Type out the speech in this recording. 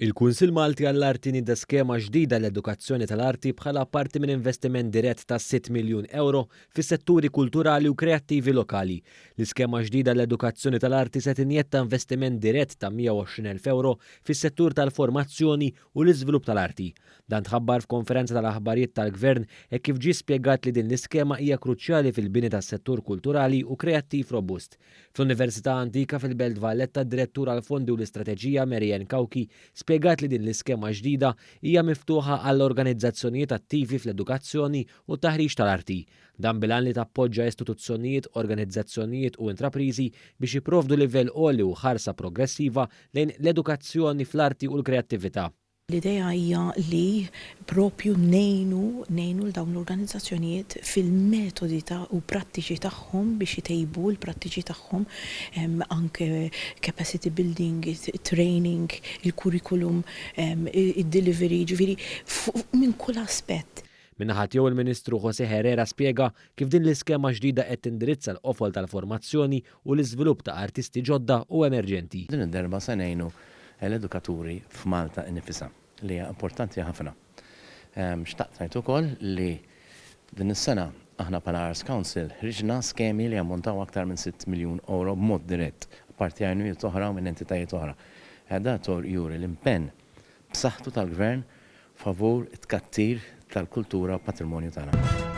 Il-Kunsill Malti għall-Arti nida skema ġdida l-edukazzjoni tal-arti bħala parti minn investiment dirett ta' 6 miljun euro fis setturi kulturali u kreattivi lokali. L-iskema ġdida l-edukazzjoni tal-arti se tinjetta investiment dirett ta' 120.000 euro fis settur tal-formazzjoni u l-iżvilupp tal-arti. Dan tħabbar f'konferenza tal-aħbarijiet tal-Gvern e kif ġie spjegat li din l-iskema hija kruċjali fil-bini tas-settur kulturali u kreattiv robust. Fl-Università Antika fil-Belt Valletta d-direttur għal-fondi u l-istrateġija Marian Kawki spjegat li din l-iskema ġdida hija miftuħa għall-organizzazzjonijiet attivi fl-edukazzjoni u taħriġ tal-arti. Dan bilan li tappoġġa istituzzjonijiet, organizzazzjonijiet u intraprizi biex jipprovdu livell għoli u ħarsa progressiva lejn l-edukazzjoni fl-arti u l-kreattività. L-idea hija li propju nejnu l-dawn l-organizzazzjonijiet fil-metodi u prattiċi tagħhom biex jitejbu l-prattiċi tagħhom anke capacity building, training, il-curriculum, il-delivery, ġifieri minn kull aspett. Minnaħat jew il-Ministru José Herrera spjega kif din l-iskema ġdida qed tindirizza l-qofol tal-formazzjoni u l-iżvilupp ta' artisti ġodda u emerġenti. Din id-darba se ngħinu l-edukaturi f'Malta innifisha li hija importanti ħafna. Xtaqt ngħid ukoll li din is-sena aħna bħala Arts Council ħriġna skemi li ammontaw aktar minn 6 miljun euro b'mod dirett, apparti għajnuniet oħra u minn entitajiet oħra. Ħadda juri l-impenn b'saħħtu tal-Gvern favur it-tkattir tal-kultura u patrimonju tagħna.